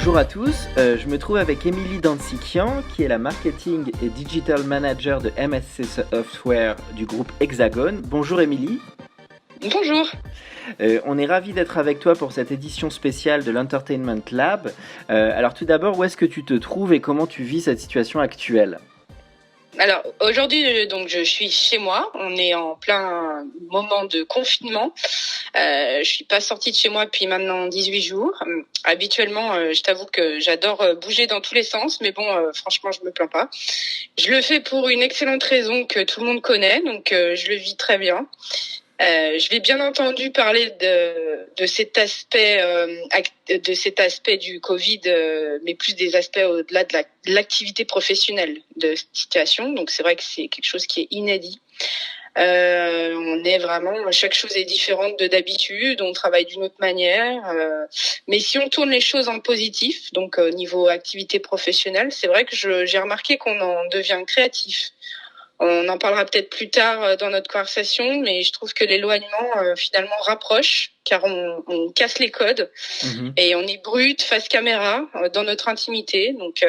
Bonjour à tous, je me trouve avec Émilie Dansikian qui est la Marketing et Digital Manager de MSC Software du groupe Hexagon. Bonjour Émilie. Bonjour. On est ravis d'être avec toi pour cette édition spéciale de l'Entertainment Lab. Alors tout d'abord, où est-ce que tu te trouves et comment tu vis cette situation actuelle ? Alors aujourd'hui, donc je suis chez moi. On est en plein moment de confinement. Je suis pas sortie de chez moi depuis maintenant 18 jours. Habituellement, je t'avoue que j'adore bouger dans tous les sens, mais bon, franchement, je me plains pas. Je le fais pour une excellente raison que tout le monde connaît, donc je le vis très bien. Je vais bien entendu parler de cet aspect du Covid, mais plus des aspects au-delà de l'activité professionnelle de cette situation. Donc c'est vrai que c'est quelque chose qui est inédit. On est vraiment, chaque chose est différente de d'habitude, on travaille d'une autre manière. Mais si on tourne les choses en positif, donc au niveau activité professionnelle, c'est vrai que j'ai remarqué qu'on en devient créatif. On en parlera peut-être plus tard dans notre conversation, mais je trouve que l'éloignement finalement rapproche, car on casse les codes et on est brut face caméra dans notre intimité. Donc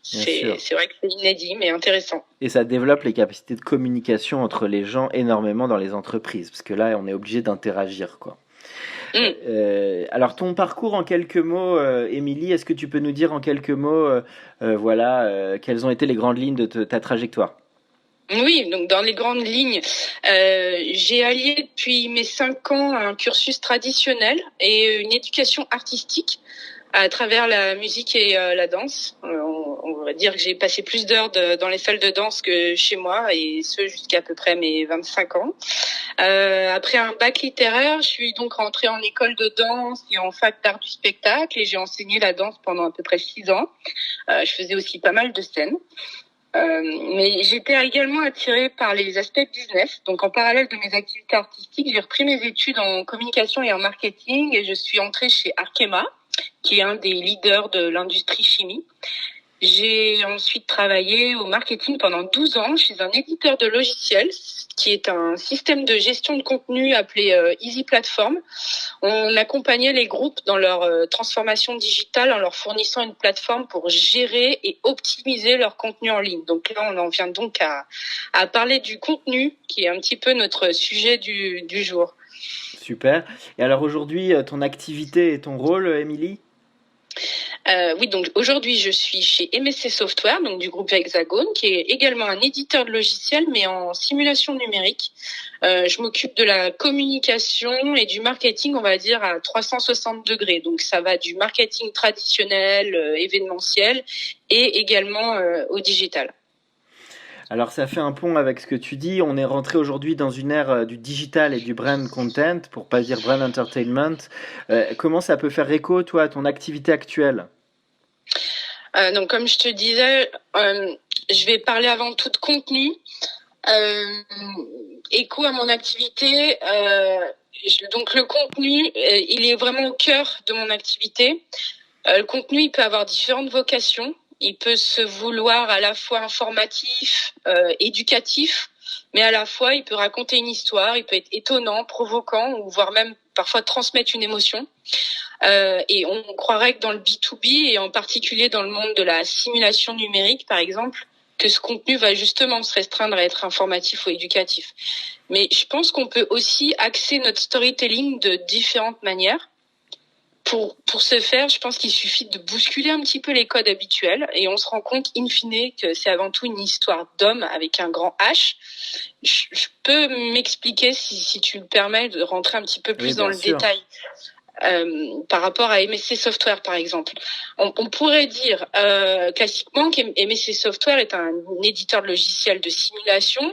c'est vrai que c'est inédit, mais intéressant. Et ça développe les capacités de communication entre les gens énormément dans les entreprises, parce que là, on est obligé d'interagir, quoi. Alors ton parcours en quelques mots, Émilie, est-ce que tu peux nous dire en quelques mots, quelles ont été les grandes lignes de ta trajectoire ? Oui, donc dans les grandes lignes, j'ai allié depuis mes 5 ans un cursus traditionnel et une éducation artistique à travers la musique et la danse. On va dire que j'ai passé plus d'heures dans les salles de danse que chez moi, et ce jusqu'à peu près mes 25 ans. Après un bac littéraire, je suis donc rentrée en école de danse et en fac d'art du spectacle, et j'ai enseigné la danse pendant à peu près 6 ans. Je faisais aussi pas mal de scènes. Mais j'étais également attirée par les aspects business. Donc, en parallèle de mes activités artistiques, j'ai repris mes études en communication et en marketing, et je suis entrée chez Arkema, qui est un des leaders de l'industrie chimie. J'ai ensuite travaillé au marketing pendant 12 ans chez un éditeur de logiciels, qui est un système de gestion de contenu appelé Easy Platform. On accompagnait les groupes dans leur transformation digitale en leur fournissant une plateforme pour gérer et optimiser leur contenu en ligne. Donc là, on en vient donc à parler du contenu, qui est un petit peu notre sujet du jour. Super. Et alors aujourd'hui, ton activité et ton rôle, Émilie ? Oui, donc aujourd'hui, je suis chez MSC Software, donc du groupe Hexagon, qui est également un éditeur de logiciels, mais en simulation numérique. Je m'occupe de la communication et du marketing, on va dire, à 360 degrés. Donc ça va du marketing traditionnel, événementiel, et également au digital. Alors ça fait un pont avec ce que tu dis, on est rentré aujourd'hui dans une ère du digital et du brand content, pour pas dire brand entertainment. Comment ça peut faire écho, toi, à ton activité actuelle ? Donc comme je te disais, je vais parler avant tout de contenu. Écho à mon activité, donc le contenu, il est vraiment au cœur de mon activité. Le contenu, il peut avoir différentes vocations. Il peut se vouloir à la fois informatif, éducatif, mais à la fois, il peut raconter une histoire, il peut être étonnant, provoquant, ou voire même parfois transmettre une émotion. Et on croirait que dans le B2B, et en particulier dans le monde de la simulation numérique, par exemple, que ce contenu va justement se restreindre à être informatif ou éducatif. Mais je pense qu'on peut aussi axer notre storytelling de différentes manières. Pour ce faire, je pense qu'il suffit de bousculer un petit peu les codes habituels, et on se rend compte in fine que c'est avant tout une histoire d'homme avec un grand H. Je peux m'expliquer, si tu le permets, de rentrer un petit peu plus dans le détail. Par rapport à MSC Software, par exemple. On pourrait dire classiquement qu'MSC Software est un éditeur de logiciels de simulation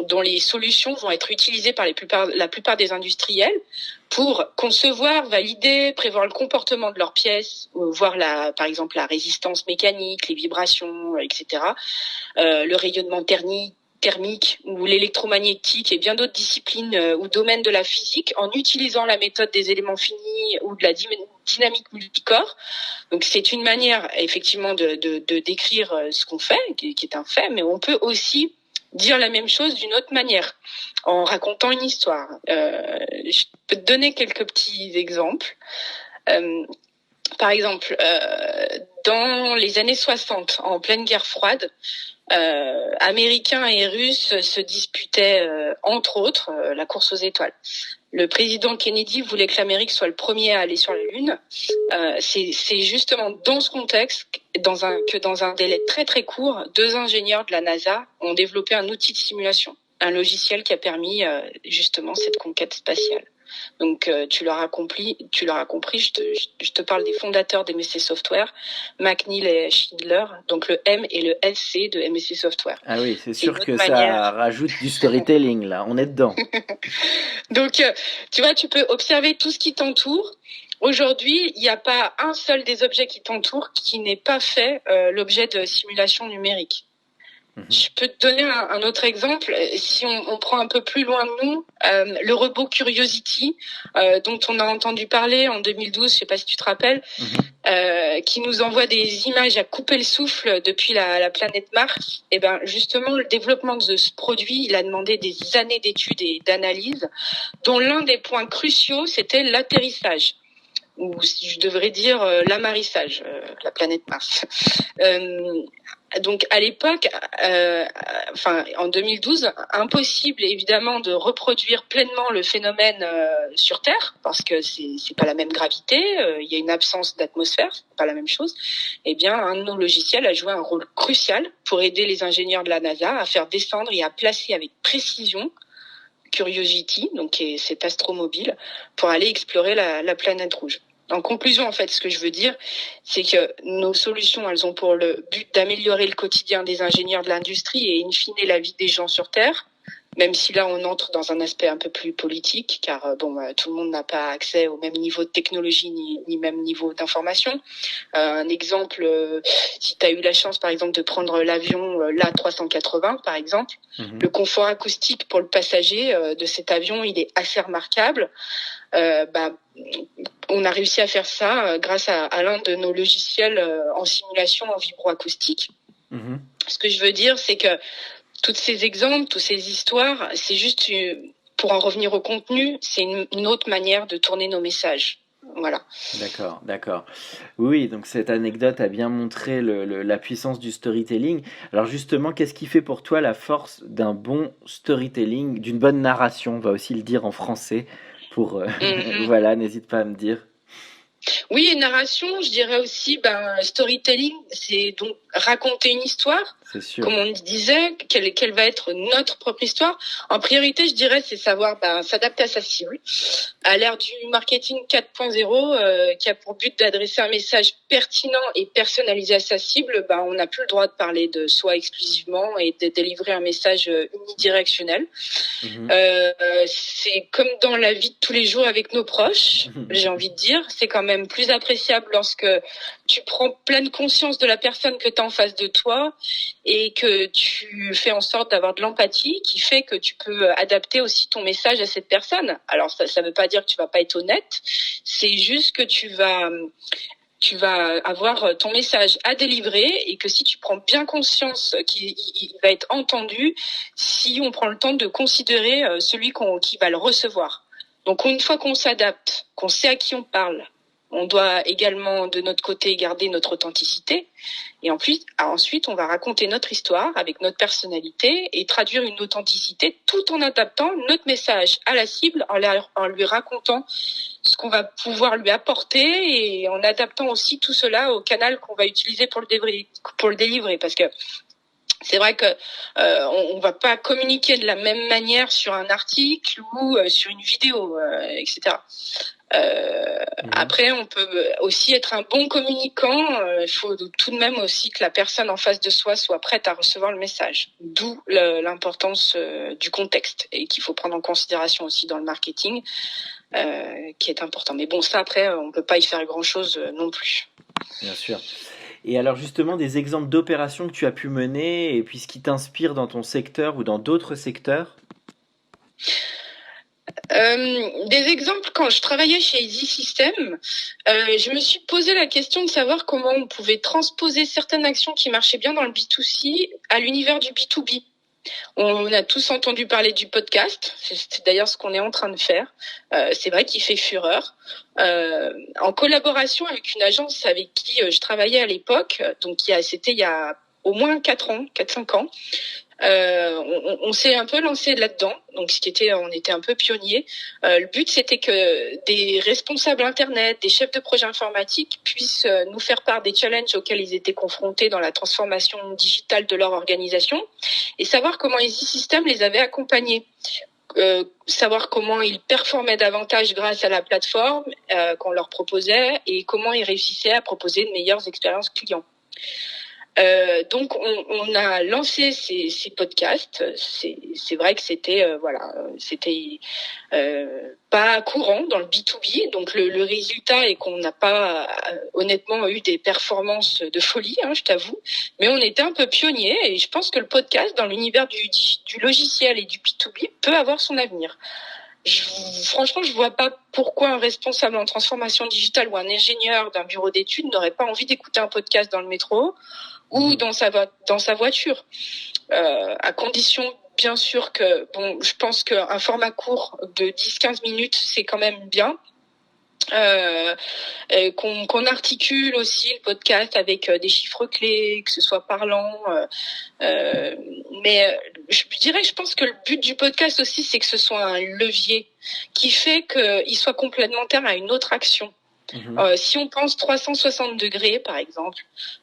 dont les solutions vont être utilisées par la plupart des industriels pour concevoir, valider, prévoir le comportement de leurs pièces, voir par exemple la résistance mécanique, les vibrations, etc., le rayonnement thermique ou l'électromagnétique et bien d'autres disciplines ou domaines de la physique, en utilisant la méthode des éléments finis ou de la dynamique multicorps. Donc c'est une manière effectivement de décrire ce qu'on fait, qui est un fait, mais on peut aussi dire la même chose d'une autre manière, en racontant une histoire. Je peux te donner quelques petits exemples. Par exemple, dans les années 60, en pleine guerre froide. Américains et Russes se disputaient, entre autres, la course aux étoiles. Le président Kennedy voulait que l'Amérique soit le premier à aller sur la Lune. C'est justement dans ce contexte que dans un délai très très court, 2 ingénieurs de la NASA ont développé un outil de simulation, un logiciel qui a permis justement cette conquête spatiale. Donc tu l'auras compris, je te parle des fondateurs d'MSC Software, McNeil et Schindler, donc le M et le SC de MSC Software. Ah oui, c'est sûr que ça rajoute du storytelling là, on est dedans. Donc tu vois, tu peux observer tout ce qui t'entoure. Aujourd'hui, il n'y a pas un seul des objets qui t'entourent qui n'est pas fait l'objet de simulation numérique. Je peux te donner un autre exemple. Si on prend un peu plus loin de nous, le robot Curiosity, dont on a entendu parler en 2012, je sais pas si tu te rappelles, qui nous envoie des images à couper le souffle depuis la planète Mars. Et ben justement, le développement de ce produit, il a demandé des années d'études et d'analyses, dont l'un des points cruciaux, c'était l'atterrissage, ou si je devrais dire l'amarrissage, la planète Mars. Donc à l'époque, en 2012, impossible évidemment de reproduire pleinement le phénomène sur Terre, parce que c'est pas la même gravité, il y a une absence d'atmosphère, c'est pas la même chose. Eh bien, un de nos logiciels a joué un rôle crucial pour aider les ingénieurs de la NASA à faire descendre et à placer avec précision Curiosity, donc cet astromobile, pour aller explorer la planète rouge. En conclusion, en fait, ce que je veux dire, c'est que nos solutions, elles ont pour le but d'améliorer le quotidien des ingénieurs de l'industrie et in fine la vie des gens sur Terre, même si là, on entre dans un aspect un peu plus politique, car tout le monde n'a pas accès au même niveau de technologie ni même niveau d'information. Un exemple, si tu as eu la chance, par exemple, de prendre l'avion l'A380, par exemple, le confort acoustique pour le passager de cet avion, il est assez remarquable. On a réussi à faire ça grâce à l'un de nos logiciels en simulation en vibroacoustique. Ce que je veux dire, c'est que tous ces exemples, toutes ces histoires, c'est juste, pour en revenir au contenu, c'est une autre manière de tourner nos messages. Voilà. D'accord. Oui, donc cette anecdote a bien montré la puissance du storytelling. Alors justement, qu'est-ce qui fait pour toi la force d'un bon storytelling, d'une bonne narration, on va aussi le dire en français, pour voilà, n'hésite pas à me dire. Oui, et narration, je dirais aussi, storytelling, c'est donc raconter une histoire. C'est sûr. Comme on disait, quelle va être notre propre histoire. En priorité, je dirais, c'est savoir s'adapter à sa cible. À l'ère du marketing 4.0, qui a pour but d'adresser un message pertinent et personnalisé à sa cible, on n'a plus le droit de parler de soi exclusivement et de délivrer un message unidirectionnel. C'est comme dans la vie de tous les jours avec nos proches, j'ai envie de dire. C'est quand même plus appréciable lorsque tu prends pleine conscience de la personne que tu as en face de toi et que tu fais en sorte d'avoir de l'empathie qui fait que tu peux adapter aussi ton message à cette personne. Alors ça veut pas dire que tu vas pas être honnête, c'est juste que tu vas avoir ton message à délivrer et que si tu prends bien conscience qu'il va être entendu, si on prend le temps de considérer celui qui va le recevoir. Donc une fois qu'on s'adapte, qu'on sait à qui on parle, on doit également de notre côté garder notre authenticité et ensuite on va raconter notre histoire avec notre personnalité et traduire une authenticité tout en adaptant notre message à la cible, en lui racontant ce qu'on va pouvoir lui apporter et en adaptant aussi tout cela au canal qu'on va utiliser pour le délivrer, parce que c'est vrai que on va pas communiquer de la même manière sur un article ou sur une vidéo, etc. Après, on peut aussi être un bon communicant. Il faut tout de même aussi que la personne en face de soi soit prête à recevoir le message. D'où l'importance du contexte et qu'il faut prendre en considération aussi dans le marketing, qui est important. Mais bon, ça après, on peut pas y faire grand-chose non plus. Bien sûr. Et alors justement, des exemples d'opérations que tu as pu mener et puis ce qui t'inspire dans ton secteur ou dans d'autres secteurs? Des exemples, quand je travaillais chez Easy System, je me suis posé la question de savoir comment on pouvait transposer certaines actions qui marchaient bien dans le B2C à l'univers du B2B. On a tous entendu parler du podcast. C'est d'ailleurs ce qu'on est en train de faire. C'est vrai qu'il fait fureur. En collaboration avec une agence avec qui je travaillais à l'époque, donc c'était il y a au moins 4-5 ans. On s'est un peu lancé là-dedans, donc on était un peu pionniers. Le but, c'était que des responsables internet, des chefs de projet informatique puissent nous faire part des challenges auxquels ils étaient confrontés dans la transformation digitale de leur organisation et savoir comment Easy System les avait accompagnés. Savoir comment ils performaient davantage grâce à la plateforme qu'on leur proposait et comment ils réussissaient à proposer de meilleures expériences clients. Donc on a lancé ces podcasts. C'est vrai que c'était pas courant dans le B2B. Donc le résultat est qu'on n'a pas honnêtement eu des performances de folie, je t'avoue. Mais on était un peu pionniers et je pense que le podcast dans l'univers du logiciel et du B2B peut avoir son avenir. Franchement, je vois pas pourquoi un responsable en transformation digitale ou un ingénieur d'un bureau d'études n'aurait pas envie d'écouter un podcast dans le métro ou dans sa voiture, à condition bien sûr que je pense qu'un format court de 10-15 minutes c'est quand même bien. Qu'on articule aussi le podcast avec des chiffres clés, que ce soit parlant. Mais je pense que le but du podcast aussi, c'est que ce soit un levier qui fait qu'il soit complémentaire à une autre action. Si on pense 360 degrés, par exemple,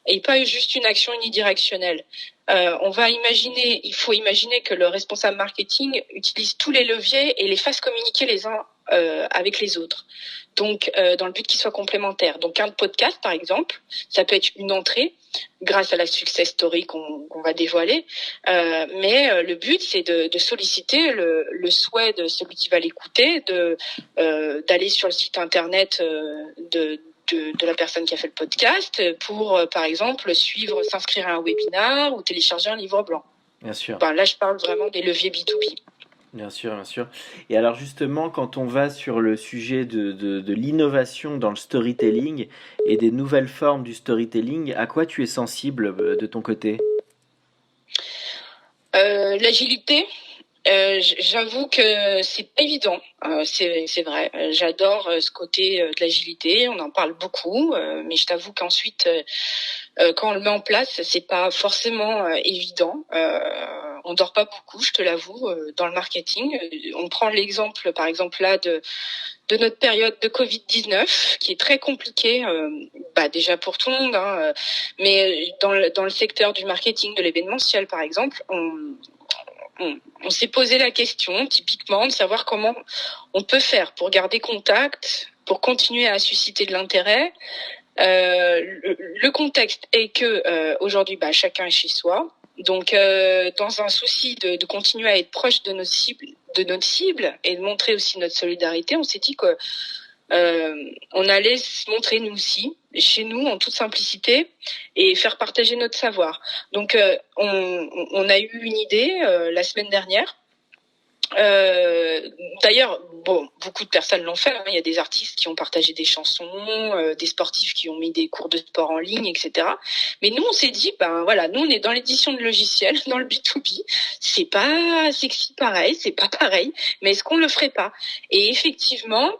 et pas juste une action unidirectionnelle, il faut imaginer que le responsable marketing utilise tous les leviers et les fasse communiquer les uns avec les autres. Donc, dans le but qu'ils soient complémentaires. Donc, un podcast, par exemple, ça peut être une entrée grâce à la success story qu'on va dévoiler. Mais le but, c'est de solliciter le souhait de celui qui va l'écouter, d'aller sur le site internet de la personne qui a fait le podcast pour, par exemple, s'inscrire à un webinar ou télécharger un livre blanc. Bien sûr. Là, je parle vraiment des leviers B2B. Bien sûr, bien sûr. Et alors justement, quand on va sur le sujet de l'innovation dans le storytelling et des nouvelles formes du storytelling, à quoi tu es sensible de ton côté ? L'agilité. J'avoue que c'est pas évident, c'est vrai. J'adore ce côté de l'agilité, on en parle beaucoup, mais je t'avoue qu'ensuite, quand on le met en place, c'est pas forcément évident. On dort pas beaucoup, je te l'avoue, dans le marketing. On prend l'exemple, par exemple là, de notre période de Covid-19, qui est très compliquée, déjà pour tout le monde, mais dans le secteur du marketing, de l'événementiel, par exemple, on s'est posé la question, typiquement, de savoir comment on peut faire pour garder contact, pour continuer à susciter de l'intérêt. Le contexte est que aujourd'hui, chacun est chez soi. Donc, dans un souci de continuer à être proche de notre cible et de montrer aussi notre solidarité, on s'est dit que on allait se montrer nous aussi, chez nous, en toute simplicité, et faire partager notre savoir. Donc, on a eu une idée la semaine dernière. D'ailleurs, beaucoup de personnes l'ont fait. Il y a des artistes qui ont partagé des chansons, des sportifs qui ont mis des cours de sport en ligne, etc. Mais nous, on s'est dit, nous, on est dans l'édition de logiciels, dans le B2B. C'est pas sexy pareil, c'est pas pareil. Mais est-ce qu'on le ferait pas ? Et effectivement,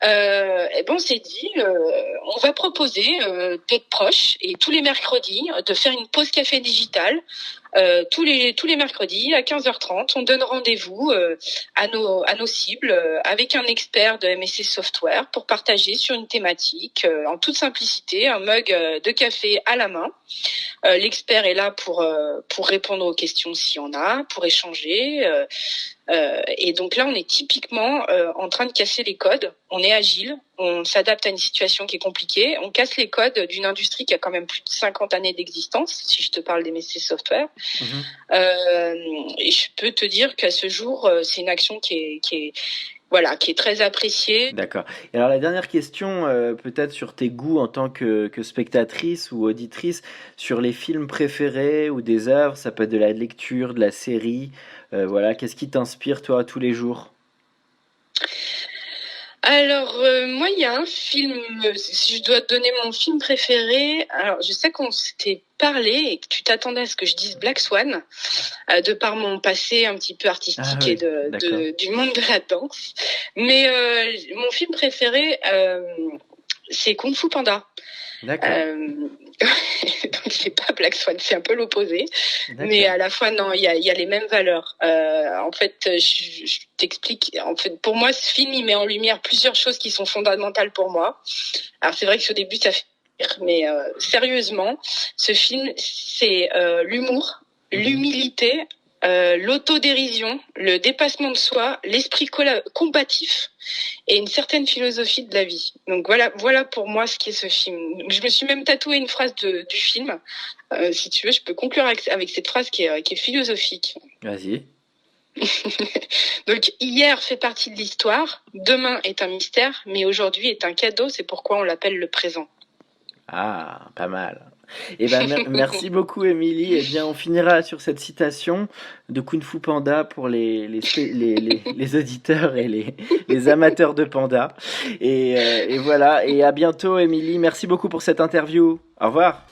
on s'est dit, on va proposer d'être proches et tous les mercredis de faire une pause café digitale. Tous les mercredis à 15h30, on donne rendez-vous à nos cibles avec un expert de MSC Software pour partager sur une thématique en toute simplicité, un mug de café à la main. L'expert est là pour répondre aux questions s'il y en a, pour échanger. Et donc là, on est typiquement en train de casser les codes. On est agile, on s'adapte à une situation qui est compliquée. On casse les codes d'une industrie qui a quand même plus de 50 années d'existence, si je te parle des MSC Software. Et je peux te dire qu'à ce jour, c'est une action qui est très appréciée. D'accord. Et alors la dernière question, peut-être sur tes goûts en tant que spectatrice ou auditrice, sur les films préférés ou des œuvres, ça peut être de la lecture, de la série, qu'est-ce qui t'inspire toi tous les jours ? Alors, moi, il y a un film, si je dois te donner mon film préféré, alors je sais qu'on s'était parler et que tu t'attendais à ce que je dise Black Swan, de par mon passé un petit peu artistique et du monde de la danse. Mais mon film préféré, c'est Kung Fu Panda. D'accord. Donc c'est pas Black Swan, c'est un peu l'opposé, mais à la fois non, il y a les mêmes valeurs. En fait, je t'explique. En fait, pour moi, ce film il met en lumière plusieurs choses qui sont fondamentales pour moi. Alors c'est vrai que au début ça fait rire, mais sérieusement, ce film c'est l'humour, l'humilité, l'autodérision, le dépassement de soi, l'esprit combatif et une certaine philosophie de la vie. Donc voilà pour moi ce qu'est ce film. Donc, je me suis même tatoué une phrase du film. Si tu veux, je peux conclure avec cette phrase qui est philosophique. Vas-y. Donc hier fait partie de l'histoire, demain est un mystère, mais aujourd'hui est un cadeau, c'est pourquoi on l'appelle le présent. Ah, pas mal. Eh ben, merci beaucoup, Émilie. Eh bien, on finira sur cette citation de Kung Fu Panda pour les auditeurs et les amateurs de panda. Et voilà. Et à bientôt, Émilie. Merci beaucoup pour cette interview. Au revoir.